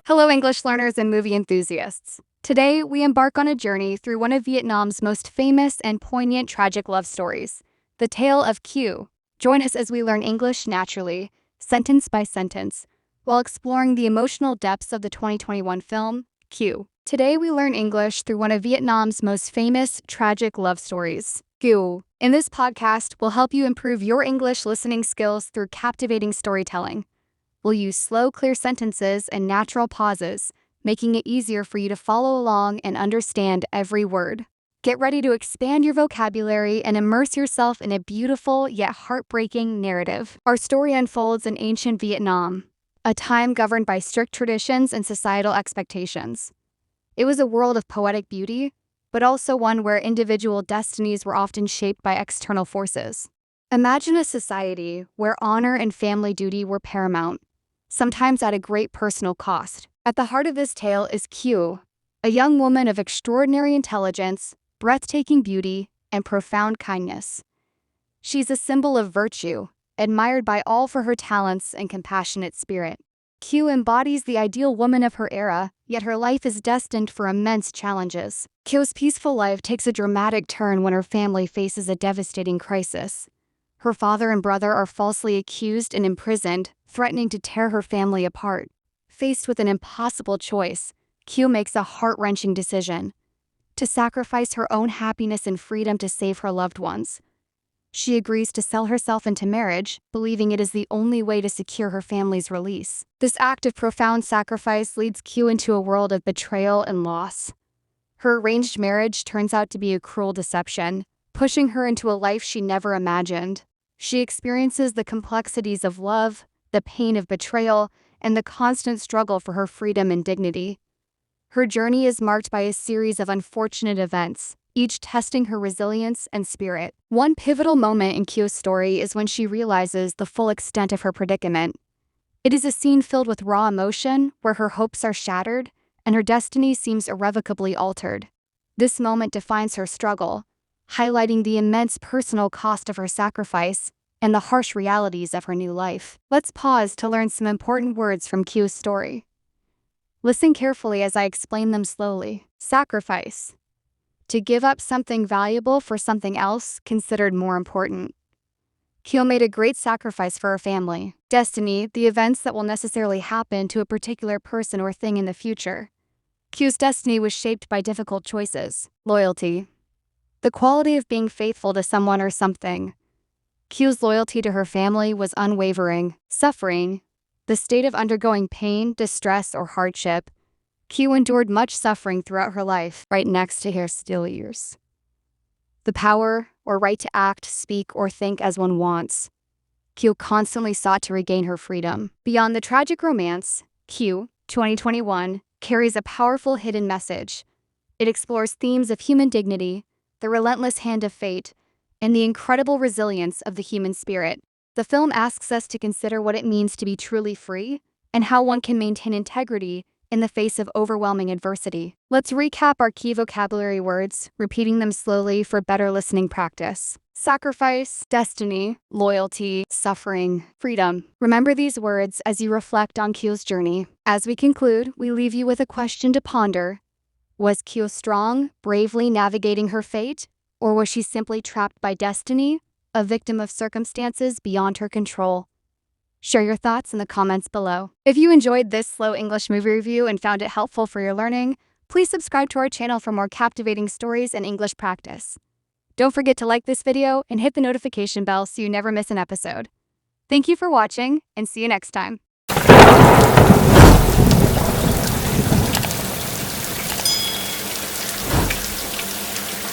Hello, English learners and movie enthusiasts. Today, we embark on a journey through one of Vietnam's most famous and poignant tragic love stories, the tale of Kiều. Join us as we learn English naturally, sentence by sentence, while exploring the emotional depths of the 2021 film, Kiều. Today, we learn English through one of Vietnam's most famous tragic love stories, Kiều. In this podcast, we'll help you improve your English listening skills through captivating storytelling. We'll use slow, clear sentences and natural pauses, making it easier for you to follow along and understand every word. Get ready to expand your vocabulary and immerse yourself in a beautiful yet heartbreaking narrative. Our story unfolds in ancient Vietnam, a time governed by strict traditions and societal expectations. It was a world of poetic beauty, but also one where individual destinies were often shaped by external forces. Imagine a society where honor and family duty were paramount, sometimes at a great personal cost. At the heart of this tale is Kiều, a young woman of extraordinary intelligence, breathtaking beauty, and profound kindness. She's a symbol of virtue, admired by all for her talents and compassionate spirit. Kiều embodies the ideal woman of her era, yet her life is destined for immense challenges. Kiều peaceful life takes a dramatic turn when her family faces a devastating crisis. Her father and brother are falsely accused and imprisoned, threatening to tear her family apart. Faced with an impossible choice, Kiều makes a heart-wrenching decision: to sacrifice her own happiness and freedom to save her loved ones. She agrees to sell herself into marriage, believing it is the only way to secure her family's release. This act of profound sacrifice leads Kiều into a world of betrayal and loss. Her arranged marriage turns out to be a cruel deception, pushing her into a life she never imagined. She experiences the complexities of love, the pain of betrayal, and the constant struggle for her freedom and dignity. Her journey is marked by a series of unfortunate events, each testing her resilience and spirit. One pivotal moment in Kiều story is when she realizes the full extent of her predicament. It is a scene filled with raw emotion, where her hopes are shattered and her destiny seems irrevocably altered. This moment defines her struggle, highlighting the immense personal cost of her sacrifice and the harsh realities of her new life. Let's pause to learn some important words from Kiều story. Listen carefully as I explain them slowly. Sacrifice: to give up something valuable for something else considered more important. Kiều made a great sacrifice for her family. Destiny: the events that will necessarily happen to a particular person or thing in the future. Kiều destiny was shaped by difficult choices. Loyalty: the quality of being faithful to someone or something. Kiều loyalty to her family was unwavering. Suffering: the state of undergoing pain, distress, or hardship. Kiều endured much suffering throughout her life, right next to her still years. The power, or right to act, speak, or think as one wants. Kiều constantly sought to regain her freedom. Beyond the tragic romance, Kiều, 2021, carries a powerful hidden message. It explores themes of human dignity, the relentless hand of fate, and the incredible resilience of the human spirit. The film asks us to consider what it means to be truly free and how one can maintain integrity in the face of overwhelming adversity. Let's recap our key vocabulary words, repeating them slowly for better listening practice. Sacrifice, destiny, loyalty, suffering, freedom. Remember these words as you reflect on Kiều journey. As we conclude, we leave you with a question to ponder. Was Kiều strong, bravely navigating her fate? Or was she simply trapped by destiny, a victim of circumstances beyond her control? Share your thoughts in the comments below. If you enjoyed this slow English movie review and found it helpful for your learning, please subscribe to our channel for more captivating stories and English practice. Don't forget to like this video and hit the notification bell so you never miss an episode. Thank you for watching, and see you next time.